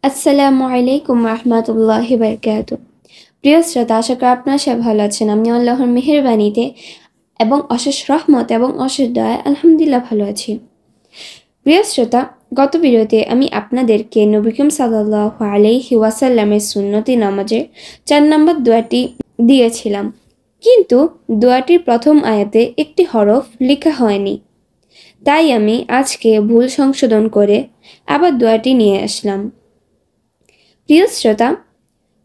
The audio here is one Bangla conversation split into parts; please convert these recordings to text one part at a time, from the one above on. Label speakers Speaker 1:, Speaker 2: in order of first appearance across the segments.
Speaker 1: আসসালামু আলাইকুম রহমতুল্লাহি বারকাতু। প্রিয় শ্রোতা, আশা করি আপনারা সবাই ভালো আছেন। আমি আল্লাহর মেহেরবানিতে এবং অশেষ রহমত এবং অশেষ দয়ায় আলহামদুলিল্লাহ ভালো আছি। প্রিয় শ্রোতা, গত ভিডিওতে আমি আপনাদেরকে নবী করিম সাল্লাল্লাহু আলাইহি ওয়াসাল্লামের সুন্নতি নামাজের 4 নম্বর দোয়াটি দিয়েছিলাম, কিন্তু দোয়াটির প্রথম আয়াতে একটি হরফ লেখা হয়নি। তাই আমি আজকে ভুল সংশোধন করে আবার দোয়াটি নিয়ে আসলাম। প্রিয় শ্রোতা,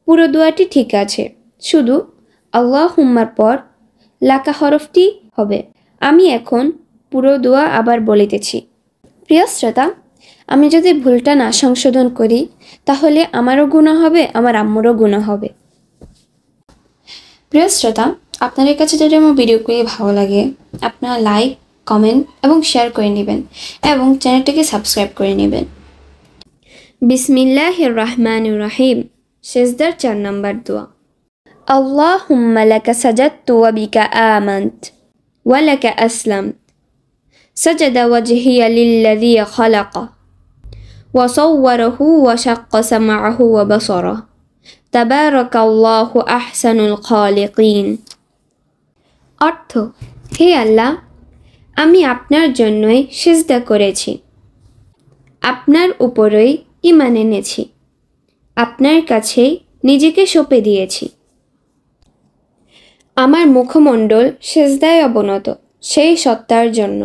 Speaker 1: পুরো দোয়াটি ঠিক আছে, শুধু আল্লাহুম্মার পর লাকা হরফটি হবে। আমি এখন পুরো দোয়া আবার বলিতেছি। প্রিয় শ্রোতা, আমি যদি ভুলটা না সংশোধন করি তাহলে আমারও গুনাহ হবে, আমার আম্মুরও গুনাহ হবে। প্রিয় শ্রোতা, আপনাদের কাছে যদি আমার ভিডিওগুলি ভালো লাগে, আপনারা লাইক, কমেন্ট এবং শেয়ার করে নেবেন এবং চ্যানেলটিকে সাবস্ক্রাইব করে নেবেন। বিসমিল্লাহির রহমানির রহিম। সেজদার 4 নম্বর দোয়া। আল্লাহুম্মা লাকা সাজাদতু ওয়া বিকা আমানত ওয়া লাকা আসলামত। সাজাদা ওয়াজহিয়া লিল্লাযী খালাকা ওয়া সাওয়ারাহু ওয়া শাক্কা সামআহু ওয়া বাসারাহু। তাবারাকাল্লাহু আহসানুল খালিকিন। অর্থ: হে আল্লাহ, আমি আপনার জন্যই সিজদা করেছি, আপনার উপরেই ঈমান এনেছি, আপনার কাছেই নিজেকে সঁপে দিয়েছি। আমার মুখমণ্ডল সিজদায় অবনত সেই সত্তার জন্য,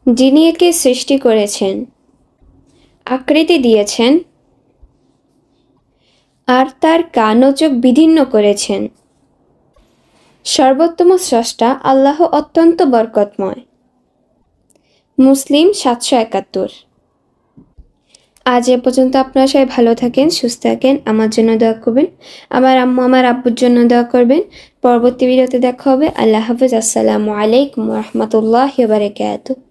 Speaker 1: যিনি একে সৃষ্টি করেছেন, আকৃতি দিয়েছেন আর তার কান ও চোখ বিদীর্ণ করেছেন। সর্বোত্তম স্রষ্টা আল্লাহ অত্যন্ত বরকতময়। মুসলিম 771। আজ এ পর্যন্ত আপনারা সবাই ভালো থাকেন, সুস্থ থাকেন, আমার জন্য দোয়া করবেন, আমার আম্মু আমার আব্বুর জন্য দোয়া করবেন। পরবর্তী ভিডিওতে দেখা হবে। আল্লাহ হাফেজ। আসসালামু আলাইকুম রহমতুল্লাহি ওয়া বারাকাতুহু।